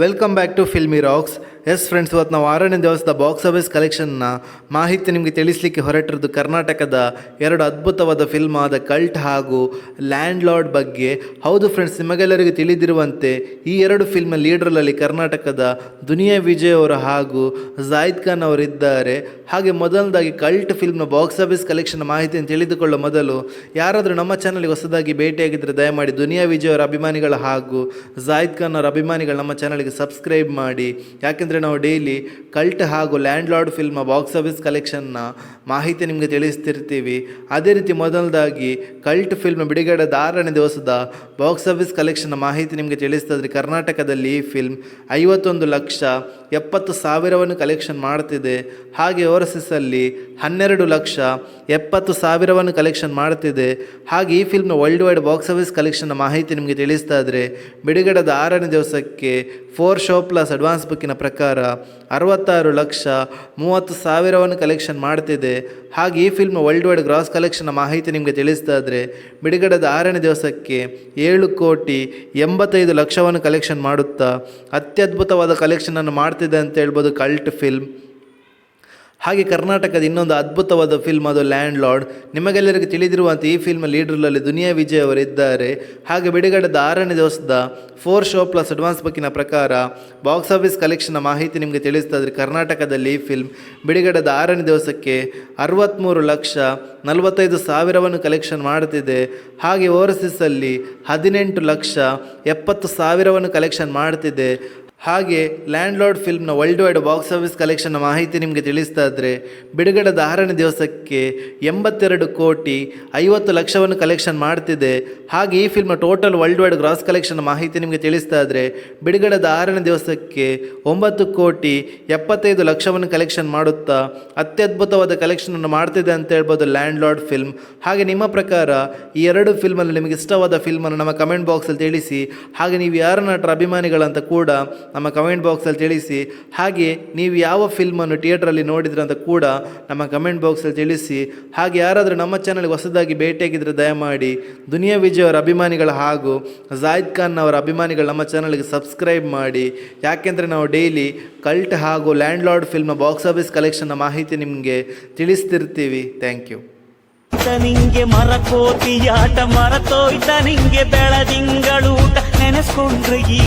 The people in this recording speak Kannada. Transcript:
Welcome back to filmy rocks. Yes friends, ಇವತ್ತು ನಾವು 6ನೇ ದಿವಸದ ಬಾಕ್ಸ್ ಆಫೀಸ್ ಕಲೆಕ್ಷನ್ನ ಮಾಹಿತಿ ನಿಮಗೆ ತಿಳಿಸಲಿಕ್ಕೆ ಹೊರಟಿರೋದು ಕರ್ನಾಟಕದ ಎರಡು ಅದ್ಭುತವಾದ ಫಿಲ್ಮ್ ಆದ ಕಲ್ಟ್ ಹಾಗೂ ಲ್ಯಾಂಡ್ ಲಾರ್ಡ್ ಬಗ್ಗೆ. ಹೌದು ಫ್ರೆಂಡ್ಸ್, ನಿಮಗೆಲ್ಲರಿಗೂ ತಿಳಿದಿರುವಂತೆ ಈ ಎರಡು ಫಿಲ್ಮ್ ಲೀಡ್ರಲ್ಲಿ ಕರ್ನಾಟಕದ ದುನಿಯಾ ವಿಜಯ್ ಅವರು ಹಾಗೂ ಜಾಹಿದ್ ಖಾನ್ ಅವರಿದ್ದಾರೆ. ಹಾಗೆ ಮೊದಲದಾಗಿ ಕಲ್ಟ್ ಫಿಲ್ಮ್ನ ಬಾಕ್ಸ್ ಆಫೀಸ್ ಕಲೆಕ್ಷನ್ ಮಾಹಿತಿಯನ್ನು ತಿಳಿದುಕೊಳ್ಳೋ ಮೊದಲು ಯಾರಾದರೂ ನಮ್ಮ ಚಾನಲ್ಗೆ ಹೊಸದಾಗಿ ಭೇಟಿಯಾಗಿದ್ದರೆ ದಯಮಾಡಿ ದುನಿಯಾ ವಿಜಯ್ ಅವರ ಅಭಿಮಾನಿಗಳು ಹಾಗೂ ಜಾಹಿದ್ ಖಾನ್ ಅವರ ಅಭಿಮಾನಿಗಳು ನಮ್ಮ ಚಾನಲ್ಗೆ ಸಬ್ಸ್ಕ್ರೈಬ್ ಮಾಡಿ. ಯಾಕೆಂದರೆ ನಾವು ಡೈಲಿ ಕಲ್ಟ್ ಹಾಗೂ Landlord film box office ಕಲೆಕ್ಷನ್ನ ಮಾಹಿತಿ ನಿಮಗೆ ತಿಳಿಸ್ತಿರ್ತೀವಿ. ಅದೇ ರೀತಿ ಮೊದಲದಾಗಿ ಕಲ್ಟ್ ಫಿಲ್ಮ್ ಬಿಡುಗಡೆದ 6ನೇ ದಿವಸದ ಬಾಕ್ಸ್ ಆಫೀಸ್ ಕಲೆಕ್ಷನ್ನ ಮಾಹಿತಿ ನಿಮಗೆ ತಿಳಿಸ್ತದ್ರೆ ಕರ್ನಾಟಕದಲ್ಲಿ ಈ ಫಿಲ್ಮ್ 51,70,000 ಕಲೆಕ್ಷನ್ ಮಾಡ್ತಿದೆ. ಹಾಗೆ ಓವರ್ಸೀಸಲ್ಲಿ 12,70,000 ಕಲೆಕ್ಷನ್ ಮಾಡ್ತಿದೆ. ಹಾಗೆ ಈ ಫಿಲ್ಮ್ನ ವರ್ಲ್ಡ್ ವೈಡ್ ಬಾಕ್ಸ್ ಆಫೀಸ್ ಕಲೆಕ್ಷನ್ನ ಮಾಹಿತಿ ನಿಮಗೆ ತಿಳಿಸ್ತಾ ಇದ್ರೆ ಬಿಡುಗಡೆದ 6ನೇ ದಿವಸಕ್ಕೆ 4 ಶೋ ಪ್ಲಸ್ ಅಡ್ವಾನ್ಸ್ ಬುಕ್ಕಿನ ಪ್ರಕಾರ 66,30,000 ಕಲೆಕ್ಷನ್ ಮಾಡ್ತಿದೆ. ಹಾಗೆ ಈ ಫಿಲ್ಮ್ ವರ್ಲ್ಡ್ ವೈಡ್ ಗ್ರಾಸ್ ಕಲೆಕ್ಷನ್ನ ಮಾಹಿತಿ ನಿಮಗೆ ತಿಳಿಸ್ತಾ ಇದ್ರೆ ಬಿಡುಗಡೆದ 6ನೇ ದಿವಸಕ್ಕೆ 7,85,00,000 ಕಲೆಕ್ಷನ್ ಮಾಡುತ್ತಾ ಅತ್ಯದ್ಭುತವಾದ ಕಲೆಕ್ಷನನ್ನು ಮಾಡ್ತಿದೆ ಅಂತ ಹೇಳ್ಬೋದು ಕಲ್ಟ್ ಫಿಲ್ಮ್. ಹಾಗೆ ಕರ್ನಾಟಕದ ಇನ್ನೊಂದು ಅದ್ಭುತವಾದ ಫಿಲ್ಮ್ ಅದು ಲ್ಯಾಂಡ್ ಲಾರ್ಡ್. ನಿಮಗೆಲ್ಲರಿಗೂ ತಿಳಿದಿರುವಂತೆ ಈ ಫಿಲ್ಮ್ ಲೀಡ್ರಲ್ಲಿ ದುನಿಯಾ ವಿಜಯ್ ಅವರಿದ್ದಾರೆ. ಹಾಗೆ ಬಿಡುಗಡೆದ 6ನೇ ದಿವಸದ 4 ಶೋ ಪ್ಲಸ್ ಅಡ್ವಾನ್ಸ್ ಬುಕ್ಕಿನ ಪ್ರಕಾರ ಬಾಕ್ಸ್ ಆಫೀಸ್ ಕಲೆಕ್ಷನ್ನ ಮಾಹಿತಿ ನಿಮಗೆ ತಿಳಿಸ್ತಾ ಇದ್ರೆ ಕರ್ನಾಟಕದಲ್ಲಿ ಈ ಫಿಲ್ಮ್ ಬಿಡುಗಡೆದ 6ನೇ ದಿವಸಕ್ಕೆ 63,45,000 ಕಲೆಕ್ಷನ್ ಮಾಡ್ತಿದೆ. ಹಾಗೆ ಓವರ್ಸೀಸಲ್ಲಿ 18,70,000 ಕಲೆಕ್ಷನ್ ಮಾಡ್ತಿದೆ. ಹಾಗೆ ಲ್ಯಾಂಡ್ ಲಾರ್ಡ್ ಫಿಲ್ಮ್ನ ವರ್ಲ್ಡ್ ವೈಡ್ ಬಾಕ್ಸ್ ಆಫೀಸ್ ಕಲೆಕ್ಷನ್ನ ಮಾಹಿತಿ ನಿಮಗೆ ತಿಳಿಸ್ತಾ ಇದ್ರೆ ಬಿಡುಗಡೆದ 6ನೇ ದಿವಸಕ್ಕೆ 82,50,00,000 ಕಲೆಕ್ಷನ್ ಮಾಡ್ತಿದೆ. ಹಾಗೆ ಈ ಫಿಲ್ಮ್ನ total world wide gross collection ಮಾಹಿತಿ ನಿಮಗೆ ತಿಳಿಸ್ತಾ ಇದ್ರೆ ಬಿಡುಗಡೆದ 6ನೇ ದಿವಸಕ್ಕೆ 9,75,00,000 ಕಲೆಕ್ಷನ್ ಮಾಡುತ್ತಾ ಅತ್ಯದ್ಭುತವಾದ ಕಲೆಕ್ಷನನ್ನು ಮಾಡ್ತಿದೆ ಅಂತ ಹೇಳ್ಬೋದು ಲ್ಯಾಂಡ್ ಲಾರ್ಡ್ ಫಿಲ್ಮ್. ಹಾಗೆ ನಿಮ್ಮ ಪ್ರಕಾರ ಈ ಎರಡು ಫಿಲ್ಮಲ್ಲಿ ನಿಮಗೆ ಇಷ್ಟವಾದ ಫಿಲ್ಮನ್ನು ನಮ್ಮ ಕಮೆಂಟ್ ಬಾಕ್ಸಲ್ಲಿ ತಿಳಿಸಿ. ಹಾಗೆ ನೀವು ಯಾರ ನಟರ ಅಭಿಮಾನಿಗಳಂತ ಕೂಡ ನಮ್ಮ ಕಮೆಂಟ್ ಬಾಕ್ಸಲ್ಲಿ ತಿಳಿಸಿ. ಹಾಗೆ ನೀವು ಯಾವ ಫಿಲ್ಮನ್ನು ಥಿಯೇಟ್ರಲ್ಲಿ ನೋಡಿದ್ರೆ ಅಂತ ಕೂಡ ನಮ್ಮ ಕಮೆಂಟ್ ಬಾಕ್ಸಲ್ಲಿ ತಿಳಿಸಿ. ಹಾಗೆ ಯಾರಾದರೂ ನಮ್ಮ ಚಾನಲ್ಗೆ ಹೊಸದಾಗಿ ಭೇಟಿಯಾಗಿದ್ದರೆ ದಯಮಾಡಿ ದುನಿಯಾ ವಿಜಯ್ ಅವರ ಅಭಿಮಾನಿಗಳು ಹಾಗೂ ಜಾಹಿದ್ ಖಾನ್ ಅವರ ಅಭಿಮಾನಿಗಳು ನಮ್ಮ ಚಾನಲ್ಗೆ ಸಬ್ಸ್ಕ್ರೈಬ್ ಮಾಡಿ. ಯಾಕೆಂದರೆ ನಾವು ಡೈಲಿ ಕಲ್ಟ್ ಹಾಗೂ ಲ್ಯಾಂಡ್ ಲಾರ್ಡ್ ಫಿಲ್ಮ್ನ ಬಾಕ್ಸ್ ಆಫೀಸ್ ಕಲೆಕ್ಷನ್ನ ಮಾಹಿತಿ ನಿಮಗೆ ತಿಳಿಸ್ತಿರ್ತೀವಿ. Thank you. ನಿಂಗೆ ಮರಕೋತಿಯಾಟ ಮರತೋಯ್ತ ನಿಂಗೆ ಬೆಳದಿಂಗಳೂಟ ನೆನೆಸ್ಕೊಂಡ್ರೆ